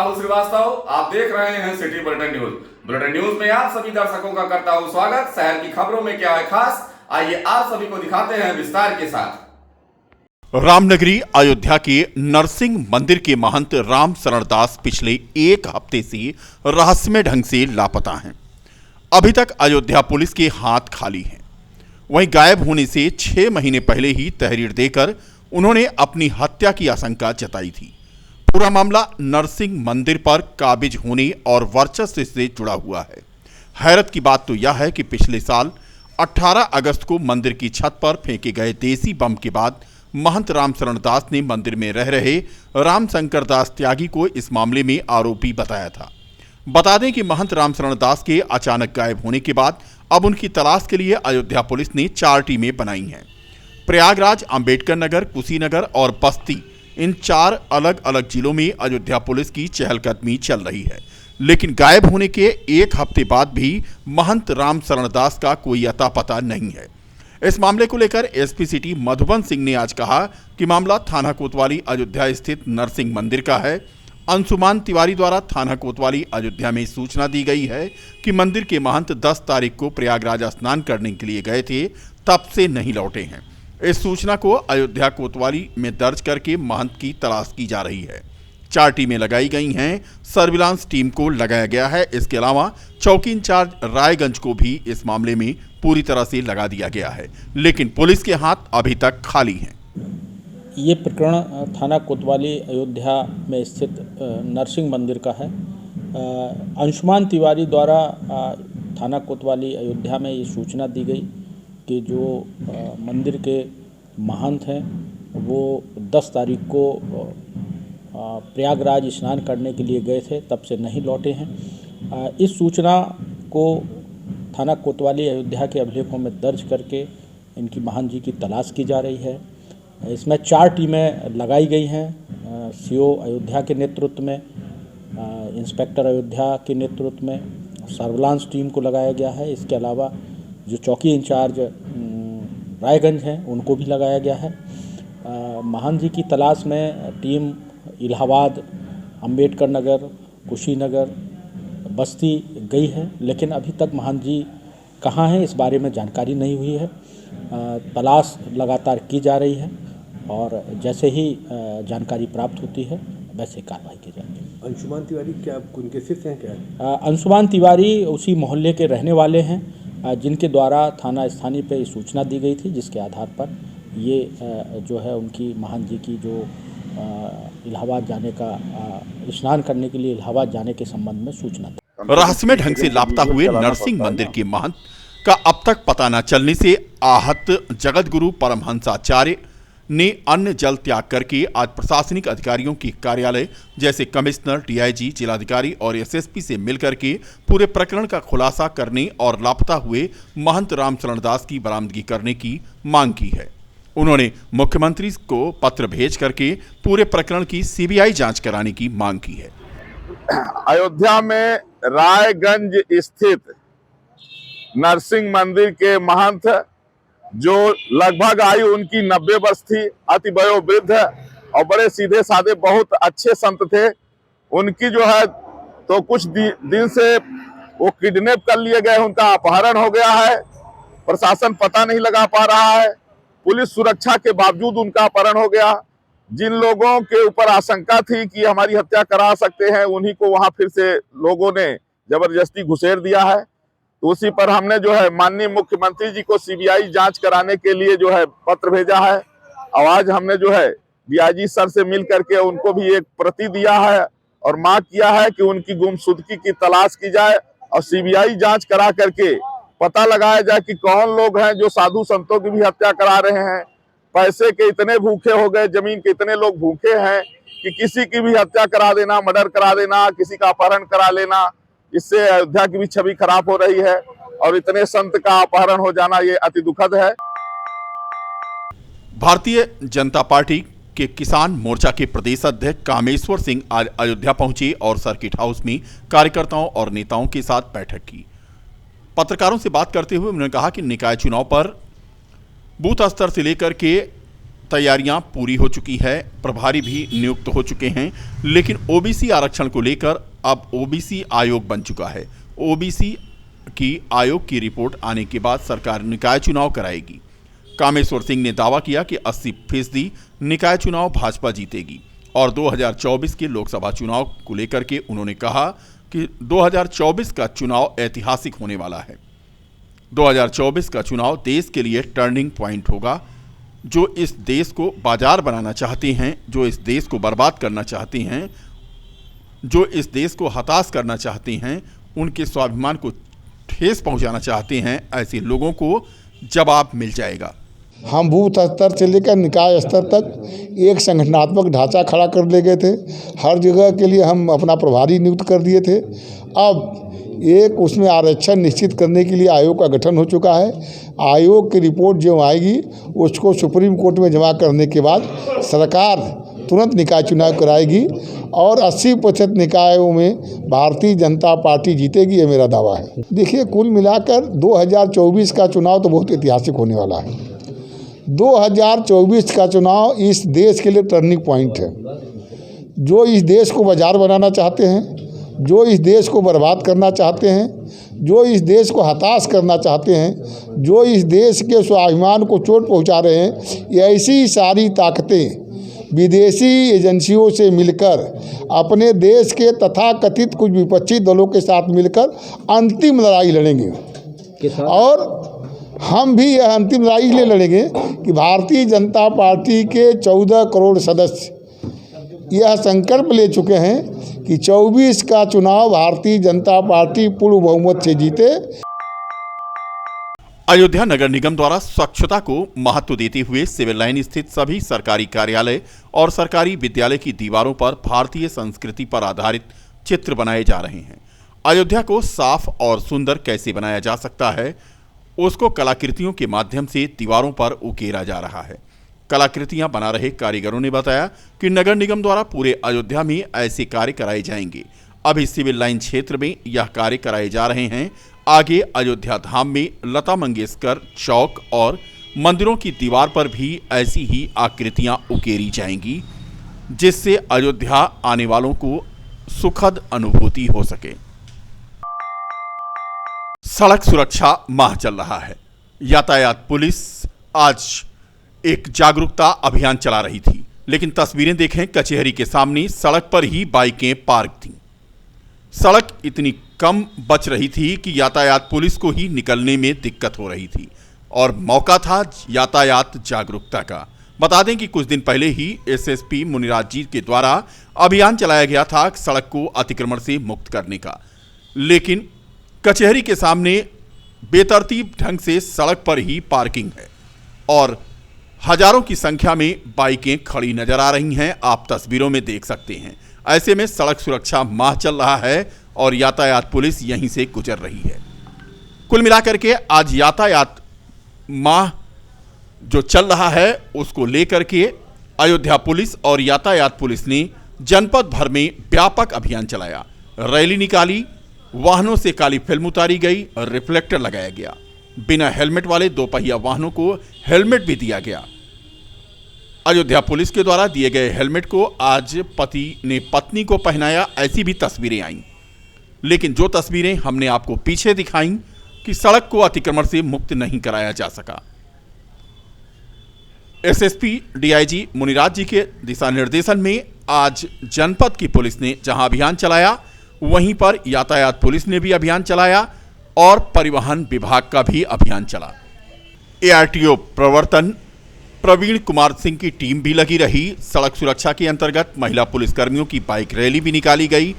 राहुल श्रीवास्तव, आप देख रहे हैं city bulletin news. Bulletin news में आप सभी दर्शकों का करता हूं स्वागत। शहर की खबरों में क्या है खास, आइए आप सभी को दिखाते हैं विस्तार के साथ। रामनगरी अयोध्या के नरसिंह मंदिर के महंत राम शरण दास पिछले एक हफ्ते से रहस्यमय ढंग से लापता हैं। अभी तक अयोध्या पुलिस के हाथ खाली हैं। वहीं गायब होने से 6 महीने पहले ही तहरीर देकर उन्होंने अपनी हत्या की आशंका जताई थी। पूरा मामला नरसिंह मंदिर पर काबिज होने और वर्चस्व से जुड़ा हुआ है। हैरत की बात तो यह है कि पिछले साल 18 अगस्त को मंदिर की छत पर फेंके गए देसी बम के बाद महंत राम शरण दास ने मंदिर में रह रहे राम शंकर दास त्यागी को इस मामले में आरोपी बताया था। बता दें कि महंत राम शरण दास के अचानक गायब होने के बाद अब उनकी तलाश के लिए अयोध्या पुलिस ने 4 टीमें बनाई हैं। प्रयागराज, अंबेडकर नगर, कुशीनगर और बस्ती, इन 4 अलग अलग जिलों में अयोध्या पुलिस की चहलकदमी चल रही है। लेकिन गायब होने के एक हफ्ते बाद भी महंत राम शरण दास का कोई अता पता नहीं है। इस मामले को लेकर एसपी सिटी मधुबन सिंह ने आज कहा कि मामला थाना कोतवाली अयोध्या स्थित नरसिंह मंदिर का है। अंशुमान तिवारी द्वारा थाना कोतवाली अयोध्या में सूचना दी गई है कि मंदिर के महंत 10 तारीख को प्रयागराज स्नान करने के लिए गए थे, तब से नहीं लौटे हैं। इस सूचना को अयोध्या कोतवाली में दर्ज करके महंत की तलाश की जा रही है। 4 टीमें लगाई गई हैं। सर्विलांस टीम को लगाया गया है। इसके अलावा चौकी इंचार्ज रायगंज को भी इस मामले में पूरी तरह से लगा दिया गया है, लेकिन पुलिस के हाथ अभी तक खाली हैं। ये प्रकरण थाना कोतवाली अयोध्या में स्थित नरसिंह मंदिर का है। अंशुमान तिवारी द्वारा थाना कोतवाली अयोध्या में ये सूचना दी गई कि जो मंदिर के महंत हैं वो 10 तारीख को प्रयागराज स्नान करने के लिए गए थे, तब से नहीं लौटे हैं। इस सूचना को थाना कोतवाली अयोध्या के अभिलेखों में दर्ज करके इनकी महंत जी की तलाश की जा रही है। इसमें 4 टीमें लगाई गई हैं। सीओ अयोध्या के नेतृत्व में, इंस्पेक्टर अयोध्या के नेतृत्व में सर्विलांस टीम को लगाया गया है। इसके अलावा जो चौकी इंचार्ज रायगंज हैं उनको भी लगाया गया है। महंत जी की तलाश में टीम इलाहाबाद, अंबेडकर नगर, कुशीनगर, बस्ती गई है, लेकिन अभी तक महंत जी कहाँ हैं इस बारे में जानकारी नहीं हुई है। तलाश लगातार की जा रही है और जैसे ही जानकारी प्राप्त होती है वैसे कार्रवाई की जाएगी। अंशुमान तिवारी क्या उनके शिष्य हैं क्या? अंशुमान तिवारी उसी मोहल्ले के रहने वाले हैं जिनके द्वारा थाना स्थानीय पे सूचना दी गई थी, जिसके आधार पर ये जो है उनकी महंत जी की जो इलाहाबाद जाने का स्नान करने के लिए इलाहाबाद जाने के संबंध में सूचना दी। रहस्यमय ढंग से लापता हुए नरसिंह मंदिर के महंत का अब तक पता न चलने से आहत जगतगुरु परमहंसाचार्य ने अन्न जल त्याग करके आज प्रशासनिक अधिकारियों के कार्यालय जैसे कमिश्नर, डीआईजी, जिलाधिकारी और एसएसपी से मिलकर के पूरे प्रकरण का खुलासा करने और लापता हुए महंत राम शरण दास की बरामदगी करने की मांग की है। उन्होंने मुख्यमंत्री को पत्र भेज करके पूरे प्रकरण की सीबीआई जांच कराने की मांग की है। अयोध्या में रायगंज स्थित नरसिंह मंदिर के महंत जो लगभग आयु उनकी 90 वर्ष थी, अति वयोवृद्ध और बड़े सीधे साधे बहुत अच्छे संत थे। उनकी जो है तो कुछ दिन से वो किडनैप कर लिए गए, उनका अपहरण हो गया है। प्रशासन पता नहीं लगा पा रहा है। पुलिस सुरक्षा के बावजूद उनका अपहरण हो गया। जिन लोगों के ऊपर आशंका थी कि हमारी हत्या करा सकते हैं, उन्हीं को वहां फिर से लोगों ने जबरदस्ती घुसेड़ दिया है। तो उसी पर हमने जो है माननीय मुख्यमंत्री जी को सीबीआई जांच कराने के लिए जो है पत्र भेजा है। और आज हमने जो है डीआईजी सर से मिल करके उनको भी एक प्रति दिया है और मांग किया है कि उनकी गुमशुदगी की तलाश की जाए और सीबीआई जांच करा करके पता लगाया जाए कि कौन लोग हैं जो साधु संतों की भी हत्या करा रहे हैं। पैसे के इतने भूखे हो गए, जमीन के इतने लोग भूखे हैं कि किसी की भी हत्या करा देना, मर्डर करा देना, किसी का अपहरण करा लेना, इससे अयोध्या की भी छवि खराब हो रही है और इतने संत का अपहरण हो जाना ये अति दुखद है। भारतीय जनता पार्टी के किसान मोर्चा के प्रदेश अध्यक्ष कामेश्वर सिंह आज अयोध्या पहुंचे और सर्किट हाउस में कार्यकर्ताओं और नेताओं के साथ बैठक की। पत्रकारों से बात करते हुए उन्होंने कहा कि निकाय चुनाव पर बूथ स्तर से लेकर के तैयारियां पूरी हो चुकी है, प्रभारी भी नियुक्त हो चुके हैं, लेकिन ओबीसी आरक्षण को लेकर अब ओबीसी आयोग बन चुका है। ओबीसी की आयोग की रिपोर्ट आने के बाद सरकार निकाय चुनाव कराएगी। कामेश्वर सिंह ने दावा किया कि 80% निकाय चुनाव भाजपा जीतेगी और 2024 के लोकसभा चुनाव को लेकर के उन्होंने कहा कि 2024 का चुनाव ऐतिहासिक होने वाला है। 2024 का चुनाव देश के लिए टर्निंग पॉइंट होगा। जो इस देश को बाजार बनाना चाहते हैं, जो इस देश को बर्बाद करना चाहते हैं, जो इस देश को हताश करना चाहते हैं, उनके स्वाभिमान को ठेस पहुंचाना चाहते हैं, ऐसे लोगों को जवाब मिल जाएगा। हम बूथ स्तर से लेकर निकाय स्तर तक एक संगठनात्मक ढांचा खड़ा कर ले गए थे। हर जगह के लिए हम अपना प्रभारी नियुक्त कर दिए थे। अब एक उसमें आरक्षण निश्चित करने के लिए आयोग का गठन हो चुका है। आयोग की रिपोर्ट जो आएगी उसको सुप्रीम कोर्ट में जमा करने के बाद सरकार तुरंत निकाय चुनाव कराएगी और 80% निकायों में भारतीय जनता पार्टी जीतेगी, ये मेरा दावा है। देखिए, कुल मिलाकर 2024 का चुनाव तो बहुत ऐतिहासिक होने वाला है। 2024 का चुनाव इस देश के लिए टर्निंग पॉइंट है। जो इस देश को बाजार बनाना चाहते हैं, जो इस देश को बर्बाद करना चाहते हैं, जो इस देश को हताश करना चाहते हैं, जो इस देश के स्वाभिमान को चोट पहुंचा रहे हैं, ये ऐसी सारी ताकतें विदेशी एजेंसियों से मिलकर अपने देश के तथाकथित कुछ विपक्षी दलों के साथ मिलकर अंतिम लड़ाई लड़ेंगे। और हम भी यह अंतिम लड़ाई ले लड़ेंगे कि भारतीय जनता पार्टी के 14 करोड़ सदस्य यह संकल्प ले चुके हैं कि 24 का चुनाव भारतीय जनता पार्टी पूर्ण बहुमत से जीते। अयोध्या नगर निगम द्वारा स्वच्छता को महत्व देते हुए सिविल लाइन स्थित सभी सरकारी कार्यालय और सरकारी विद्यालय की दीवारों पर भारतीय संस्कृति पर आधारित चित्र बनाए जा रहे हैं। अयोध्या को साफ और सुंदर कैसे बनाया जा सकता है, उसको कलाकृतियों के माध्यम से दीवारों पर उकेरा जा रहा है। कलाकृतियां बना रहे कारीगरों ने बताया कि नगर निगम द्वारा पूरे अयोध्या में ऐसे कार्य कराए जाएंगे। अभी सिविल लाइन क्षेत्र में यह कार्य कराए जा रहे हैं। आगे अयोध्या धाम में लता मंगेशकर चौक और मंदिरों की दीवार पर भी ऐसी ही आकृतियां उकेरी जाएंगी, जिससे अयोध्या आने वालों को सुखद अनुभूति हो सके। सड़क सुरक्षा माह चल रहा है। यातायात पुलिस आज एक जागरूकता अभियान चला रही थी, लेकिन तस्वीरें देखें, कचहरी के सामने सड़क पर ही बाइकें पार्क थीं। सड़क इतनी कम बच रही थी कि यातायात पुलिस को ही निकलने में दिक्कत हो रही थी और मौका था यातायात जागरूकता का। बता दें कि कुछ दिन पहले ही एसएसपी मुनिराज जी के द्वारा अभियान चलाया गया था सड़क को अतिक्रमण से मुक्त करने का, लेकिन कचहरी के सामने बेतरतीब ढंग से सड़क पर ही पार्किंग है और हजारों की संख्या में बाइकें खड़ी नजर आ रही हैं। आप तस्वीरों में देख सकते हैं। ऐसे में सड़क सुरक्षा माह चल रहा है और यातायात पुलिस यहीं से गुजर रही है। कुल मिलाकर के आज यातायात माह जो चल रहा है उसको लेकर के अयोध्या पुलिस और यातायात पुलिस ने जनपद भर में व्यापक अभियान चलाया। रैली निकाली, वाहनों से काली फिल्म उतारी गई, रिफ्लेक्टर लगाया गया, बिना हेलमेट वाले 2 पहिया वाहनों को हेलमेट भी दिया गया। अयोध्या पुलिस के द्वारा दिए गए हेलमेट को आज पति ने पत्नी को पहनाया, ऐसी भी तस्वीरें आईं। लेकिन जो तस्वीरें हमने आपको पीछे दिखाई कि सड़क को अतिक्रमण से मुक्त नहीं कराया जा सका। एसएसपी डीआईजी मुनिराज जी के दिशा निर्देशन में आज जनपद की पुलिस ने जहां अभियान चलाया, वहीं पर यातायात पुलिस ने भी अभियान चलाया और परिवहन विभाग का भी अभियान चला। एआरटीओ प्रवर्तन प्रवीण कुमार सिंह की टीम भी लगी रही। सड़क सुरक्षा के अंतर्गत महिला पुलिसकर्मियों की बाइक रैली भी निकाली गई।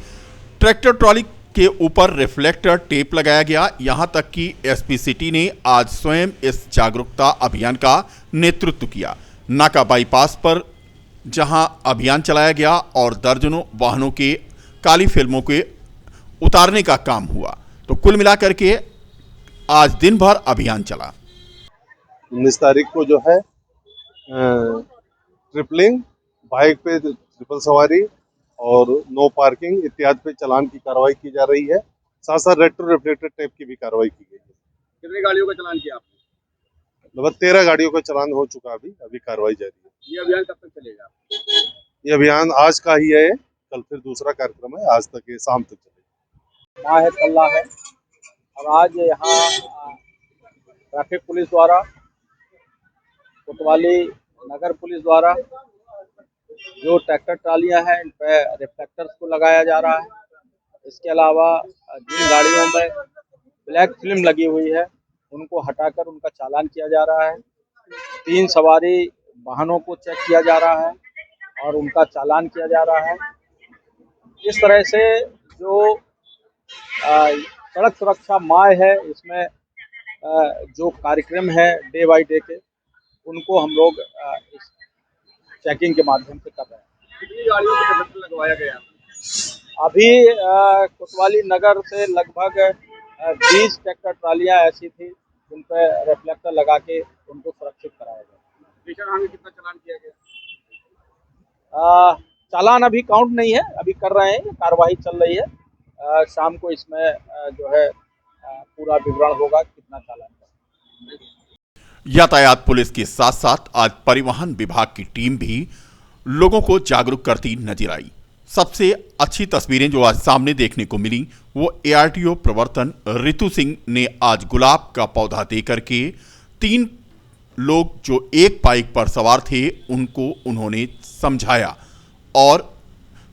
ट्रैक्टर ट्रॉली के ऊपर रिफ्लेक्टर टेप लगाया गया। यहां तक कि एसपी सिटी ने आज स्वयं इस जागरूकता अभियान का नेतृत्व किया। नाका बाईपास पर जहां अभियान चलाया गया और दर्जनों वाहनों के काली फिल्मों के उतारने का काम हुआ। तो कुल मिलाकर के आज दिन भर अभियान चला। 19 तारीख को जो है ट्रिपलिंग, बाइक पे ट्रिपल सवारी और नो पार्किंग इत्यादि पे चालान की कार्रवाई की जा रही है। साथ साथ रेट्रो रिफ्लेक्टर टेप की भी कार्रवाई की गई है। कितनी गाड़ियों का चालान किया आपने? लगभग 13 गाड़ियों का चालान हो चुका, अभी कार्रवाई जारी है। ये अभियान कब तक चलेगा? ये अभियान आज का ही है, कल फिर दूसरा कार्यक्रम है, आज तक ये शाम तक चलेगा। माह तल्ला है और आज यहाँ ट्रैफिक पुलिस द्वारा, कोतवाली नगर पुलिस द्वारा जो ट्रैक्टर ट्रालियां हैं इन पे रिफ्लेक्टर्स को लगाया जा रहा है। इसके अलावा जिन गाड़ियों में ब्लैक फिल्म लगी हुई है उनको हटाकर उनका चालान किया जा रहा है। 3 सवारी वाहनों को चेक किया जा रहा है और उनका चालान किया जा रहा है। इस तरह से जो सड़क सुरक्षा माह है इसमें जो कार्यक्रम है डे बाई डे के उनको हम लोग इस चेकिंग के माध्यम से कर रहे हैं। कितनी गाड़ियों को रिफ्लेक्टर लगवाया गया? अभी कोतवाली नगर से लगभग 20 ट्रैक्टर ट्रालियां ऐसी थी जिन पर रिफ्लेक्टर लगा के उनको सुरक्षित कराया गया। कितना चालान किया गया? चालान अभी काउंट नहीं है, अभी कर रहे हैं, कार्रवाई चल रही है। शाम को इसमें जो है पूरा विवरण होगा कितना चालान है। यातायात पुलिस के साथ साथ आज परिवहन विभाग की टीम भी लोगों को जागरूक करती नजर आई। सबसे अच्छी तस्वीरें जो आज सामने देखने को मिली वो ARTO प्रवर्तन रितु सिंह ने आज गुलाब का पौधा देकर के 3 लोग जो एक बाइक पर सवार थे उनको उन्होंने समझाया और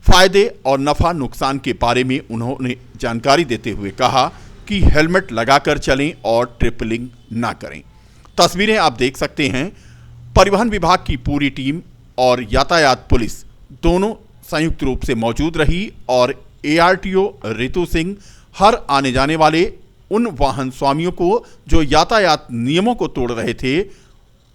फायदे और नफा नुकसान के बारे में उन्होंने जानकारी देते हुए कहा कि हेलमेट लगाकर चलें और ट्रिपलिंग ना करें। तस्वीरें आप देख सकते हैं, परिवहन विभाग की पूरी टीम और यातायात पुलिस दोनों संयुक्त रूप से मौजूद रही और ARTO रितु सिंह हर आने जाने वाले उन वाहन स्वामियों को जो यातायात नियमों को तोड़ रहे थे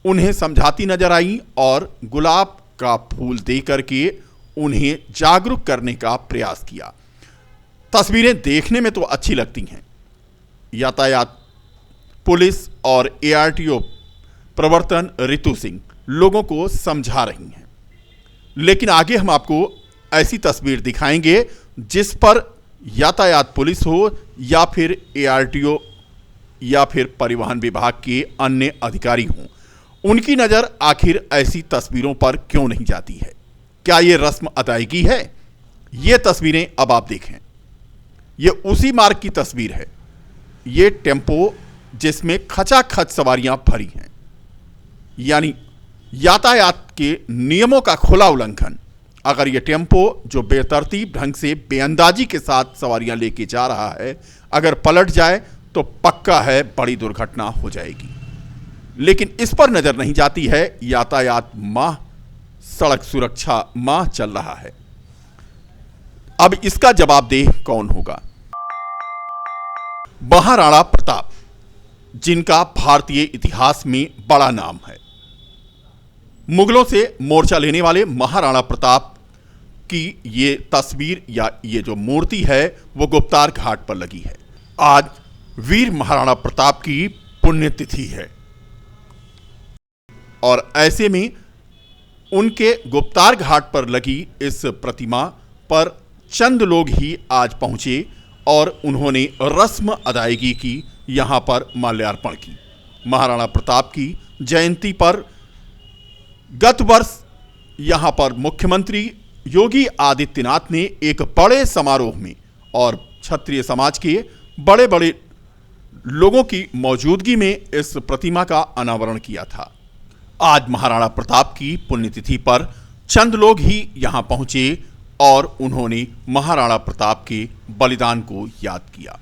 उन्हें समझाती नजर आई और गुलाब का फूल दे करके उन्हें जागरूक करने का प्रयास किया। तस्वीरें देखने में तो अच्छी लगती हैं, यातायात पुलिस और ARTO प्रवर्तन रितु सिंह लोगों को समझा रही हैं, लेकिन आगे हम आपको ऐसी तस्वीर दिखाएंगे जिस पर यातायात पुलिस हो या फिर ARTO या फिर परिवहन विभाग के अन्य अधिकारी हों, उनकी नज़र आखिर ऐसी तस्वीरों पर क्यों नहीं जाती है। क्या ये रस्म अदायगी है? ये तस्वीरें अब आप देखें, ये उसी मार्ग की तस्वीर है। ये टेम्पो जिसमें खचाखच सवारियां भरी हैं, यानी यातायात के नियमों का खुला उल्लंघन। अगर ये टेम्पो जो बेतरतीब ढंग से बेअंदाजी के साथ सवारियां लेके जा रहा है अगर पलट जाए तो पक्का है बड़ी दुर्घटना हो जाएगी, लेकिन इस पर नजर नहीं जाती है। यातायात माह, सड़क सुरक्षा माह चल रहा है। अब इसका जवाबदेह कौन होगा? महाराणा प्रताप, जिनका भारतीय इतिहास में बड़ा नाम है, मुगलों से मोर्चा लेने वाले महाराणा प्रताप की ये तस्वीर या ये जो मूर्ति है वो गुप्तार घाट पर लगी है। आज वीर महाराणा प्रताप की पुण्यतिथि है और ऐसे में उनके गुप्तार घाट पर लगी इस प्रतिमा पर चंद लोग ही आज पहुंचे और उन्होंने रस्म अदायगी की, यहां पर माल्यार्पण की। महाराणा प्रताप की जयंती पर गत वर्ष यहां पर मुख्यमंत्री योगी आदित्यनाथ ने एक बड़े समारोह में और क्षत्रिय समाज के बड़े बड़े लोगों की मौजूदगी में इस प्रतिमा का अनावरण किया था। आज महाराणा प्रताप की पुण्यतिथि पर चंद लोग ही यहां पहुंचे और उन्होंने महाराणा प्रताप के बलिदान को याद किया।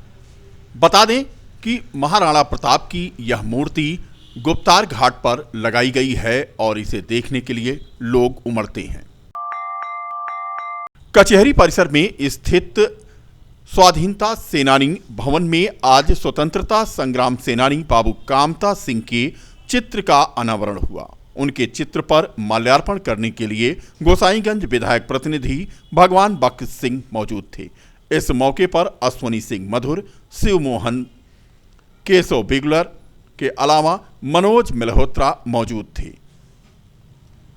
बता दें कि महाराणा प्रताप की यह मूर्ति गुप्तार घाट पर लगाई गई है और इसे देखने के लिए लोग उमड़ते हैं। कचहरी परिसर में स्थित स्वाधीनता सेनानी भवन में आज स्वतंत्रता संग्राम सेनानी बाबू कामता सिंह के चित्र का अनावरण हुआ। उनके चित्र पर माल्यार्पण करने के लिए गोसाईगंज विधायक प्रतिनिधि भगवान बख्श सिंह मौजूद थे। इस मौके पर अश्वनी सिंह मधुर, शिव मोहन, केशव बिगलर के अलावा मनोज मल्होत्रा मौजूद थे।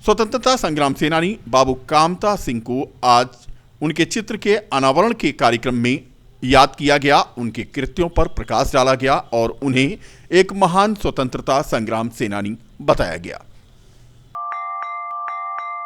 स्वतंत्रता संग्राम सेनानी बाबू कामता सिंह को आज उनके चित्र के अनावरण के कार्यक्रम में याद किया गया, उनके कृत्यों पर प्रकाश डाला गया और उन्हें एक महान स्वतंत्रता संग्राम सेनानी बताया गया।